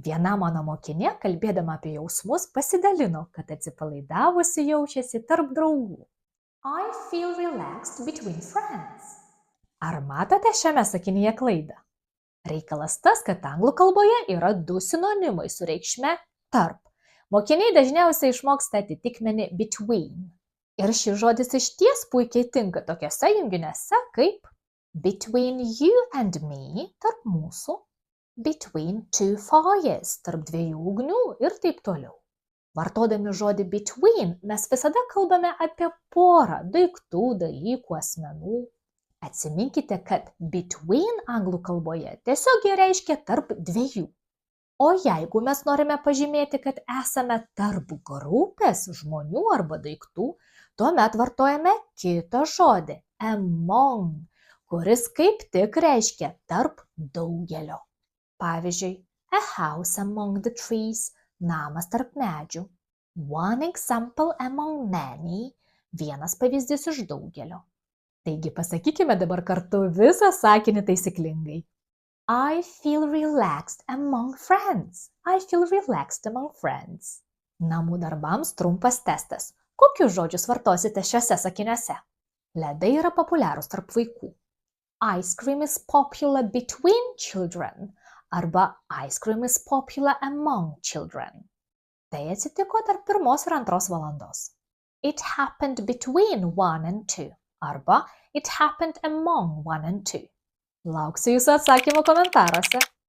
Viena mano mokinė, kalbėdama apie jausmus, pasidalino, kad atsipalaidavusi jaučiasi tarp draugų. I feel relaxed between friends. Ar matote šiame sakinyje klaidą? Reikalas tas, kad anglų kalboje yra du sinonimai su reikšme tarp. Mokiniai dažniausiai išmoksta atitikmenį between. Ir šis žodis išties puikiai tinka tokiose junginiuose kaip between you and me, tarp mūsų, between two fires, tarp dviejų ugnių ir taip toliau. Vartodami žodį between mes visada kalbame apie porą daiktų, dalykų, asmenų. Atsiminkite, kad between anglų kalboje tiesiog reiškia tarp dviejų. O jeigu mes norime pažymėti, kad esame tarp grupės žmonių arba daiktų, tuomet vartojame kitą žodį among, kuris kaip tik reiškia tarp daugelio. Pavyzdžiui, a house among the trees, namas tarp medžių. One example among many, vienas pavyzdys iš daugelio. Taigi pasakykime dabar kartu visą sakinį taisyklingai. I feel relaxed among friends. I feel relaxed among friends. Namų darbams trumpas testas. Kokius žodžius vartosite šiuose sakiniuose? Ledai yra populiarūs tarp vaikų. Ice cream is popular between children. Arba ice cream is popular among children. Tai atsitiko tarp 1 ir 2 valandos. It happened between 1 and 2. Arba it happened among 1 and 2. Lauksiu jūsų atsakymų komentaruose.